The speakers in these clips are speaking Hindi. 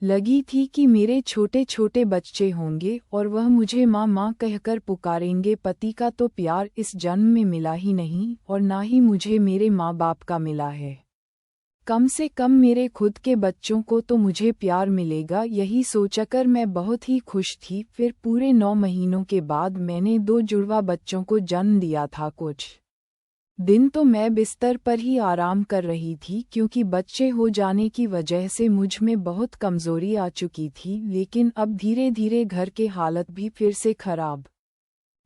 लगी थी कि मेरे छोटे छोटे बच्चे होंगे और वह मुझे माँ माँ कहकर पुकारेंगे। पति का तो प्यार इस जन्म में मिला ही नहीं और ना ही मुझे मेरे माँ बाप का मिला है। कम से कम मेरे खुद के बच्चों को तो मुझे प्यार मिलेगा, यही सोचकर मैं बहुत ही खुश थी। फिर पूरे 9 महीनों के बाद मैंने 2 जुड़वा बच्चों को जन्म दिया था। कुछ दिन तो मैं बिस्तर पर ही आराम कर रही थी क्योंकि बच्चे हो जाने की वजह से मुझ में बहुत कमज़ोरी आ चुकी थी, लेकिन अब धीरे धीरे घर के हालत भी फिर से खराब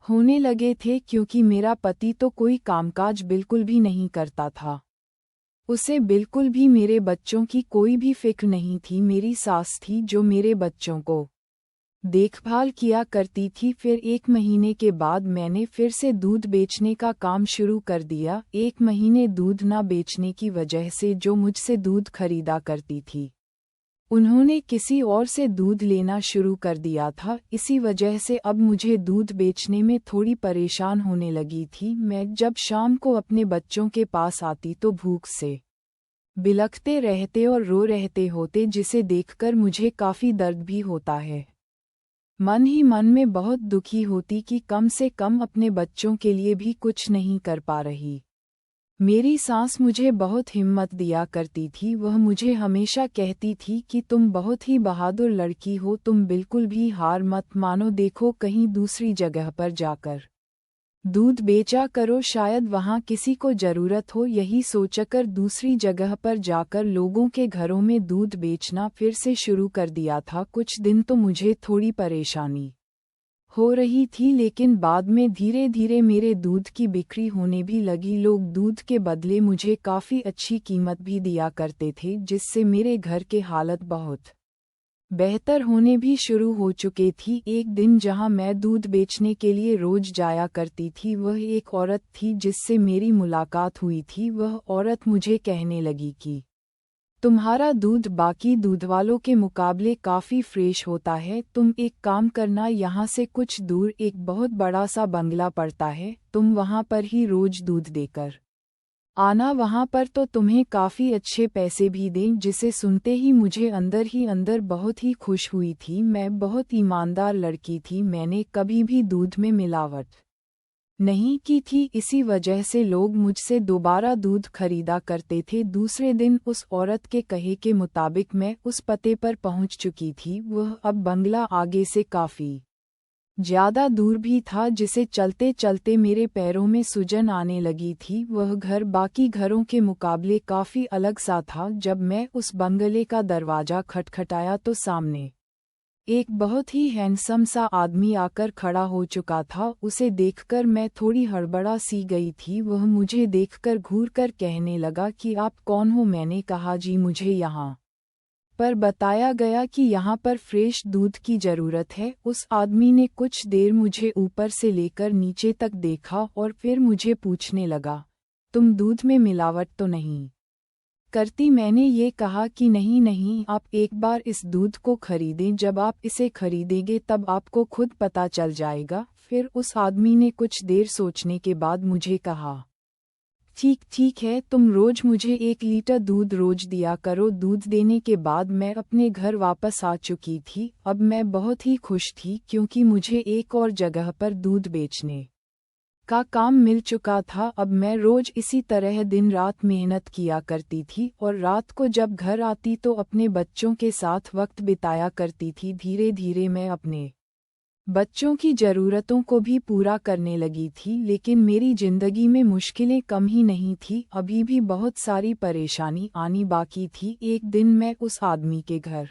होने लगे थे क्योंकि मेरा पति तो कोई कामकाज बिल्कुल भी नहीं करता था। उसे बिल्कुल भी मेरे बच्चों की कोई भी फिक्र नहीं थी। मेरी सास थी जो मेरे बच्चों को देखभाल किया करती थी। फिर 1 महीने के बाद मैंने फिर से दूध बेचने का काम शुरू कर दिया। 1 महीने दूध ना बेचने की वजह से जो मुझसे दूध खरीदा करती थी, उन्होंने किसी और से दूध लेना शुरू कर दिया था। इसी वजह से अब मुझे दूध बेचने में थोड़ी परेशान होने लगी थी। मैं जब शाम को अपने बच्चों के पास आती तो भूख से बिलखते रहते और रो रहते होते, जिसे देखकर मुझे काफ़ी दर्द भी होता है। मन ही मन में बहुत दुखी होती कि कम से कम अपने बच्चों के लिए भी कुछ नहीं कर पा रही। मेरी सास मुझे बहुत हिम्मत दिया करती थी। वह मुझे हमेशा कहती थी कि तुम बहुत ही बहादुर लड़की हो, तुम बिल्कुल भी हार मत मानो, देखो कहीं दूसरी जगह पर जाकर दूध बेचा करो, शायद वहाँ किसी को ज़रूरत हो। यही सोचकर दूसरी जगह पर जाकर लोगों के घरों में दूध बेचना फिर से शुरू कर दिया था। कुछ दिन तो मुझे थोड़ी परेशानी हो रही थी, लेकिन बाद में धीरे धीरे मेरे दूध की बिक्री होने भी लगी। लोग दूध के बदले मुझे काफ़ी अच्छी कीमत भी दिया करते थे, जिससे मेरे घर के हालत बहुत बेहतर होने भी शुरू हो चुके थी। एक दिन जहां मैं दूध बेचने के लिए रोज जाया करती थी, वह एक औरत थी जिससे मेरी मुलाकात हुई थी। वह औरत मुझे कहने लगी कि तुम्हारा दूध बाकी दूध वालों के मुकाबले काफ़ी फ्रेश होता है। तुम एक काम करना, यहाँ से कुछ दूर एक बहुत बड़ा सा बंगला पड़ता है, तुम वहाँ पर ही रोज दूध देकर आना, वहाँ पर तो तुम्हें काफ़ी अच्छे पैसे भी दें। जिसे सुनते ही मुझे अंदर बहुत ही खुश हुई थी। मैं बहुत ईमानदार लड़की थी, मैंने कभी भी दूध में मिलावट नहीं की थी। इसी वजह से लोग मुझसे दोबारा दूध खरीदा करते थे। दूसरे दिन उस औरत के कहे के मुताबिक मैं उस पते पर पहुंच चुकी थी। वह अब बंगला आगे से काफ़ी ज़्यादा दूर भी था, जिसे चलते चलते मेरे पैरों में सूजन आने लगी थी। वह घर बाकी घरों के मुकाबले काफ़ी अलग सा था। जब मैं उस बंगले का दरवाज़ा खटखटाया तो सामने एक बहुत ही हैंडसम सा आदमी आकर खड़ा हो चुका था। उसे देखकर मैं थोड़ी हड़बड़ा सी गई थी। वह मुझे देखकर घूर कर कहने लगा कि आप कौन हो। मैंने कहा जी, मुझे यहाँ पर बताया गया कि यहाँ पर फ्रेश दूध की ज़रूरत है। उस आदमी ने कुछ देर मुझे ऊपर से लेकर नीचे तक देखा और फिर मुझे पूछने लगा, तुम दूध में मिलावट तो नहीं करती? मैंने ये कहा कि नहीं नहीं, आप एक बार इस दूध को खरीदें, जब आप इसे खरीदेंगे तब आपको खुद पता चल जाएगा। फिर उस आदमी ने कुछ देर सोचने के बाद मुझे कहा, ठीक है, तुम रोज मुझे 1 लीटर दूध रोज दिया करो। दूध देने के बाद मैं अपने घर वापस आ चुकी थी। अब मैं बहुत ही खुश थी क्योंकि मुझे एक और जगह पर दूध बेचने का काम मिल चुका था। अब मैं रोज इसी तरह दिन रात मेहनत किया करती थी और रात को जब घर आती तो अपने बच्चों के साथ वक्त बिताया करती थी। धीरे धीरे मैं अपने बच्चों की ज़रूरतों को भी पूरा करने लगी थी, लेकिन मेरी ज़िंदगी में मुश्किलें कम ही नहीं थी। अभी भी बहुत सारी परेशानी आनी बाकी थी। एक दिन मैं उस आदमी के घर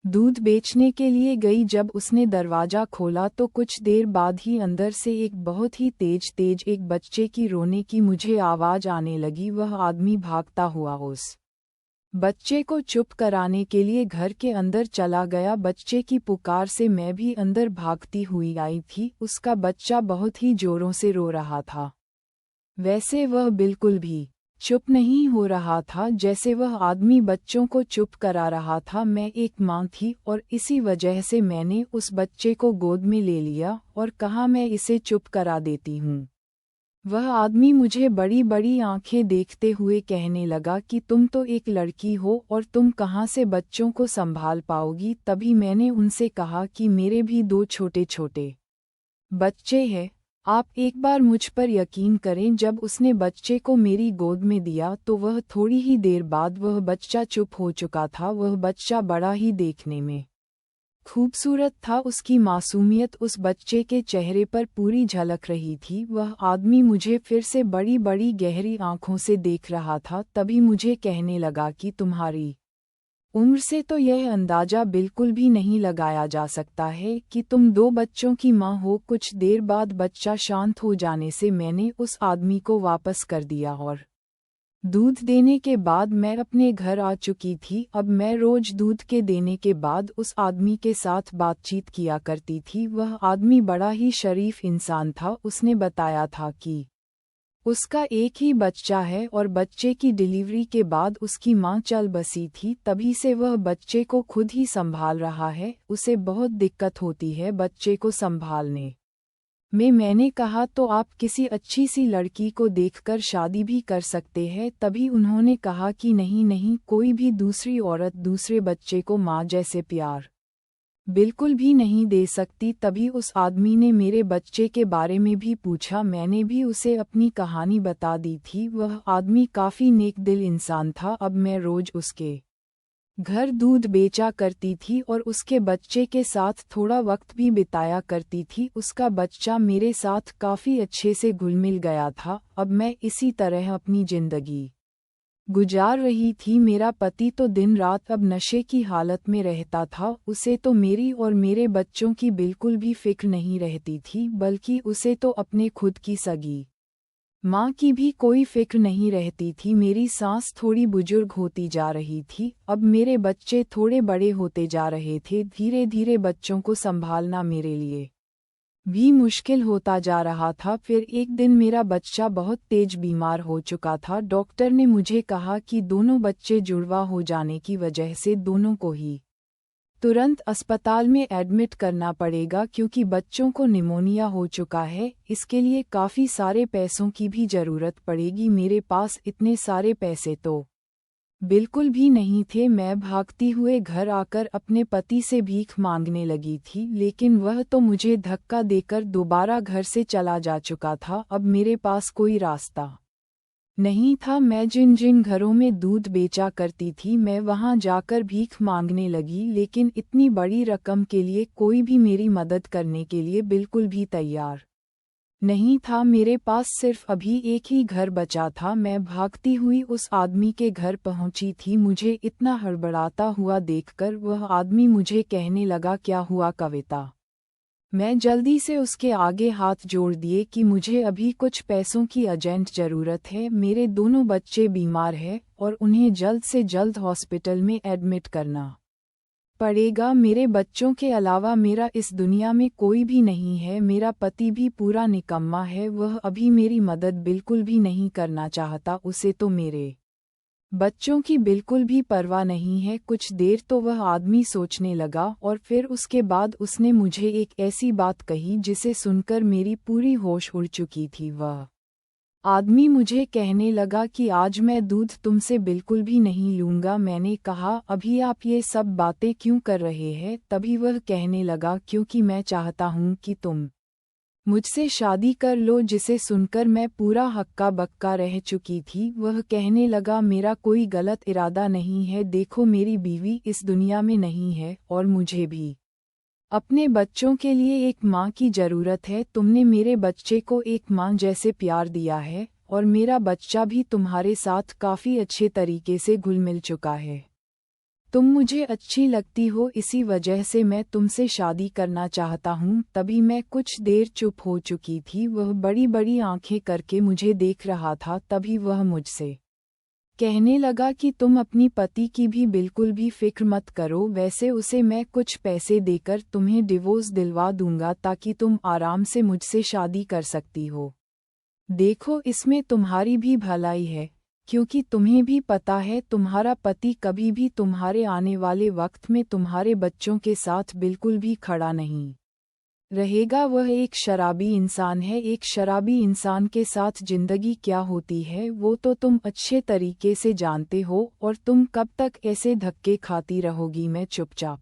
दूध बेचने के लिए गई। जब उसने दरवाज़ा खोला तो कुछ देर बाद ही अंदर से एक बहुत ही तेज एक बच्चे की रोने की मुझे आवाज़ आने लगी। वह आदमी भागता हुआ उस बच्चे को चुप कराने के लिए घर के अंदर चला गया। बच्चे की पुकार से मैं भी अंदर भागती हुई आई थी। उसका बच्चा बहुत ही जोरों से रो रहा था। वैसे वह बिल्कुल भी चुप नहीं हो रहा था, जैसे वह आदमी बच्चों को चुप करा रहा था। मैं एक माँ थी और इसी वजह से मैंने उस बच्चे को गोद में ले लिया और कहा, मैं इसे चुप करा देती हूँ। वह आदमी मुझे बड़ी बड़ी आंखें देखते हुए कहने लगा कि तुम तो एक लड़की हो और तुम कहाँ से बच्चों को संभाल पाओगी। तभी मैंने उनसे कहा कि मेरे भी 2 छोटे छोटे बच्चे हैं। आप एक बार मुझ पर यकीन करें, जब उसने बच्चे को मेरी गोद में दिया तो वह थोड़ी ही देर बाद वह बच्चा चुप हो चुका था। वह बच्चा बड़ा ही देखने में खूबसूरत था। उसकी मासूमियत उस बच्चे के चेहरे पर पूरी झलक रही थी। वह आदमी मुझे फिर से बड़ी बड़ी गहरी आंखों से देख रहा था। तभी मुझे कहने लगा कि तुम्हारी उम्र से तो यह अंदाजा बिल्कुल भी नहीं लगाया जा सकता है कि तुम 2 बच्चों की मां हो। कुछ देर बाद बच्चा शांत हो जाने से मैंने उस आदमी को वापस कर दिया और दूध देने के बाद मैं अपने घर आ चुकी थी। अब मैं रोज दूध के देने के बाद उस आदमी के साथ बातचीत किया करती थी। वह आदमी बड़ा ही शरीफ इंसान था। उसने बताया था कि उसका एक ही बच्चा है और बच्चे की डिलीवरी के बाद उसकी मां चल बसी थी। तभी से वह बच्चे को खुद ही संभाल रहा है। उसे बहुत दिक्कत होती है बच्चे को संभालने में। मैंने कहा तो आप किसी अच्छी सी लड़की को देखकर शादी भी कर सकते हैं। तभी उन्होंने कहा कि नहीं नहीं, कोई भी दूसरी औरत दूसरे बच्चे को माँ जैसे प्यार बिल्कुल भी नहीं दे सकती। तभी उस आदमी ने मेरे बच्चे के बारे में भी पूछा। मैंने भी उसे अपनी कहानी बता दी थी। वह आदमी काफ़ी नेक दिल इंसान था। अब मैं रोज उसके घर दूध बेचा करती थी और उसके बच्चे के साथ थोड़ा वक्त भी बिताया करती थी। उसका बच्चा मेरे साथ काफ़ी अच्छे से घुल मिल गया था। अब मैं इसी तरह अपनी जिंदगी गुजार रही थी। मेरा पति तो दिन रात अब नशे की हालत में रहता था। उसे तो मेरी और मेरे बच्चों की बिल्कुल भी फिक्र नहीं रहती थी, बल्कि उसे तो अपने खुद की सगी माँ की भी कोई फिक्र नहीं रहती थी। मेरी सास थोड़ी बुजुर्ग होती जा रही थी। अब मेरे बच्चे थोड़े बड़े होते जा रहे थे। धीरे धीरे बच्चों को संभालना मेरे लिए भी मुश्किल होता जा रहा था। फिर एक दिन मेरा बच्चा बहुत तेज बीमार हो चुका था। डॉक्टर ने मुझे कहा कि दोनों बच्चे जुड़वा हो जाने की वजह से दोनों को ही तुरंत अस्पताल में एडमिट करना पड़ेगा, क्योंकि बच्चों को निमोनिया हो चुका है। इसके लिए काफ़ी सारे पैसों की भी ज़रूरत पड़ेगी। मेरे पास इतने सारे पैसे तो बिल्कुल भी नहीं थे। मैं भागती हुए घर आकर अपने पति से भीख मांगने लगी थी, लेकिन वह तो मुझे धक्का देकर दोबारा घर से चला जा चुका था। अब मेरे पास कोई रास्ता नहीं था। मैं जिन जिन घरों में दूध बेचा करती थी, मैं वहां जाकर भीख मांगने लगी, लेकिन इतनी बड़ी रकम के लिए कोई भी मेरी मदद करने के लिए बिल्कुल भी तैयार नहीं था। मेरे पास सिर्फ अभी एक ही घर बचा था। मैं भागती हुई उस आदमी के घर पहुंची थी। मुझे इतना हड़बड़ाता हुआ देखकर वह आदमी मुझे कहने लगा, क्या हुआ कविता? मैं जल्दी से उसके आगे हाथ जोड़ दिए कि मुझे अभी कुछ पैसों की अर्जेंट ज़रूरत है। मेरे दोनों बच्चे बीमार हैं और उन्हें जल्द से जल्द हॉस्पिटल में एडमिट करना पड़ेगा। मेरे बच्चों के अलावा मेरा इस दुनिया में कोई भी नहीं है। मेरा पति भी पूरा निकम्मा है। वह अभी मेरी मदद बिल्कुल भी नहीं करना चाहता। उसे तो मेरे बच्चों की बिल्कुल भी परवाह नहीं है। कुछ देर तो वह आदमी सोचने लगा और फिर उसके बाद उसने मुझे एक ऐसी बात कही जिसे सुनकर मेरी पूरी होश उड़ चुकी थी। वह आदमी मुझे कहने लगा कि आज मैं दूध तुमसे बिल्कुल भी नहीं लूँगा। मैंने कहा, अभी आप ये सब बातें क्यों कर रहे हैं? तभी वह कहने लगा, क्योंकि मैं चाहता हूँ कि तुम मुझसे शादी कर लो। जिसे सुनकर मैं पूरा हक्का बक्का रह चुकी थी। वह कहने लगा, मेरा कोई गलत इरादा नहीं है। देखो, मेरी बीवी इस दुनिया में नहीं है और मुझे भी अपने बच्चों के लिए एक माँ की ज़रूरत है। तुमने मेरे बच्चे को एक माँ जैसे प्यार दिया है और मेरा बच्चा भी तुम्हारे साथ काफ़ी अच्छे तरीके से घुल मिल चुका है। तुम मुझे अच्छी लगती हो, इसी वजह से मैं तुमसे शादी करना चाहता हूँ। तभी मैं कुछ देर चुप हो चुकी थी। वह बड़ी बड़ी आंखें करके मुझे देख रहा था। तभी वह मुझसे कहने लगा कि तुम अपनी पति की भी बिल्कुल भी फिक्र मत करो। वैसे उसे मैं कुछ पैसे देकर तुम्हें डिवोर्स दिलवा दूंगा, ताकि तुम आराम से मुझसे शादी कर सकती हो। देखो, इसमें तुम्हारी भी भलाई है, क्योंकि तुम्हें भी पता है तुम्हारा पति कभी भी तुम्हारे आने वाले वक्त में तुम्हारे बच्चों के साथ बिल्कुल भी खड़ा नहीं रहेगा वह एक शराबी इंसान है। एक शराबी इंसान के साथ जिंदगी क्या होती है वो तो तुम अच्छे तरीके से जानते हो, और तुम कब तक ऐसे धक्के खाती रहोगी। मैं चुपचाप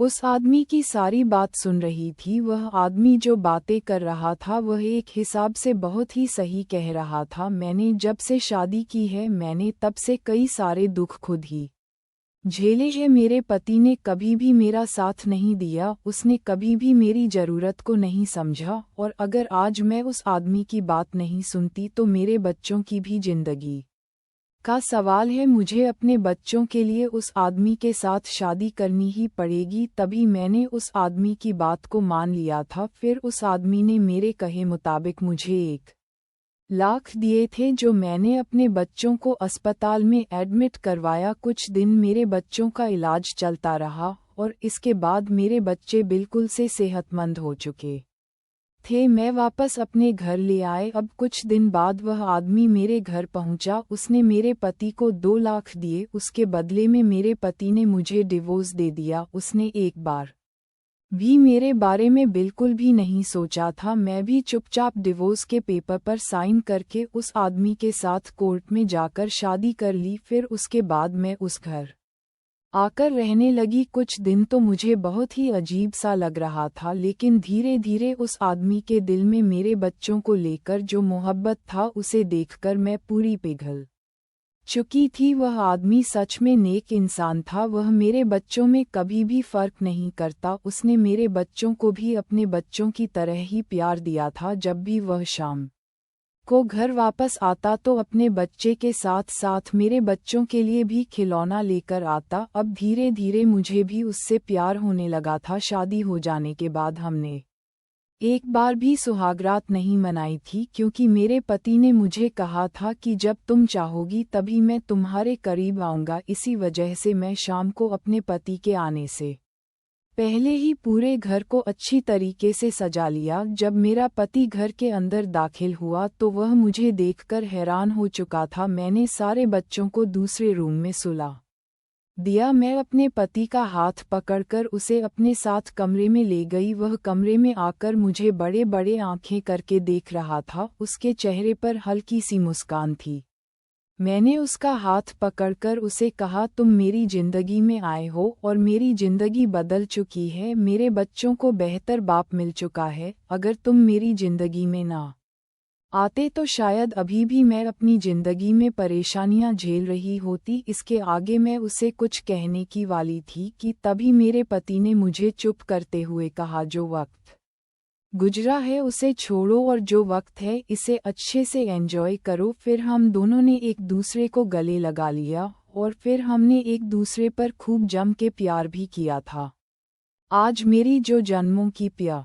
उस आदमी की सारी बात सुन रही थी। वह आदमी जो बातें कर रहा था वह एक हिसाब से बहुत ही सही कह रहा था। मैंने जब से शादी की है मैंने तब से कई सारे दुख खुद ही झेले हैं। मेरे पति ने कभी भी मेरा साथ नहीं दिया, उसने कभी भी मेरी ज़रूरत को नहीं समझा, और अगर आज मैं उस आदमी की बात नहीं सुनती तो मेरे बच्चों की भी जिंदगी का सवाल है। मुझे अपने बच्चों के लिए उस आदमी के साथ शादी करनी ही पड़ेगी। तभी मैंने उस आदमी की बात को मान लिया था। फिर उस आदमी ने मेरे कहे मुताबिक मुझे 1 लाख दिए थे, जो मैंने अपने बच्चों को अस्पताल में एडमिट करवाया। कुछ दिन मेरे बच्चों का इलाज चलता रहा और इसके बाद मेरे बच्चे बिल्कुल से सेहतमंद हो चुके थे। मैं वापस अपने घर ले आए। अब कुछ दिन बाद वह आदमी मेरे घर पहुंचा। उसने मेरे पति को 2 लाख दिए। उसके बदले में मेरे पति ने मुझे डिवोर्स दे दिया। उसने एक बार भी मेरे बारे में बिल्कुल भी नहीं सोचा था। मैं भी चुपचाप डिवोर्स के पेपर पर साइन करके उस आदमी के साथ कोर्ट में जाकर शादी कर ली। फिर उसके बाद मैं उस घर आकर रहने लगी। कुछ दिन तो मुझे बहुत ही अजीब सा लग रहा था, लेकिन धीरे धीरे उस आदमी के दिल में मेरे बच्चों को लेकर जो मोहब्बत था उसे देखकर मैं पूरी पिघल चुकी थी। वह आदमी सच में नेक इंसान था। वह मेरे बच्चों में कभी भी फर्क नहीं करता। उसने मेरे बच्चों को भी अपने बच्चों की तरह ही प्यार दिया था। जब भी वह शाम को घर वापस आता तो अपने बच्चे के साथ साथ मेरे बच्चों के लिए भी खिलौना लेकर आता। अब धीरे धीरे मुझे भी उससे प्यार होने लगा था। शादी हो जाने के बाद हमने एक बार भी सुहागरात नहीं मनाई थी, क्योंकि मेरे पति ने मुझे कहा था कि जब तुम चाहोगी तभी मैं तुम्हारे करीब आऊँगा। इसी वजह से मैं शाम को अपने पति के आने से पहले ही पूरे घर को अच्छी तरीके से सजा लिया। जब मेरा पति घर के अंदर दाखिल हुआ तो वह मुझे देखकर हैरान हो चुका था। मैंने सारे बच्चों को दूसरे रूम में सुला दिया। मैं अपने पति का हाथ पकड़कर उसे अपने साथ कमरे में ले गई। वह कमरे में आकर मुझे बड़े बड़े आंखें करके देख रहा था। उसके चेहरे पर हल्की सी मुस्कान थी। मैंने उसका हाथ पकड़कर उसे कहा, तुम मेरी जिंदगी में आए हो और मेरी जिंदगी बदल चुकी है। मेरे बच्चों को बेहतर बाप मिल चुका है। अगर तुम मेरी जिंदगी में ना आते तो शायद अभी भी मैं अपनी जिंदगी में परेशानियां झेल रही होती। इसके आगे मैं उसे कुछ कहने की वाली थी कि तभी मेरे पति ने मुझे चुप करते हुए कहा, जो वक्त गुजरा है उसे छोड़ो और जो वक्त है इसे अच्छे से एंजॉय करो। फिर हम दोनों ने एक दूसरे को गले लगा लिया और फिर हमने एक दूसरे पर खूब जम के प्यार भी किया था। आज मेरी जो जन्मों की प्यार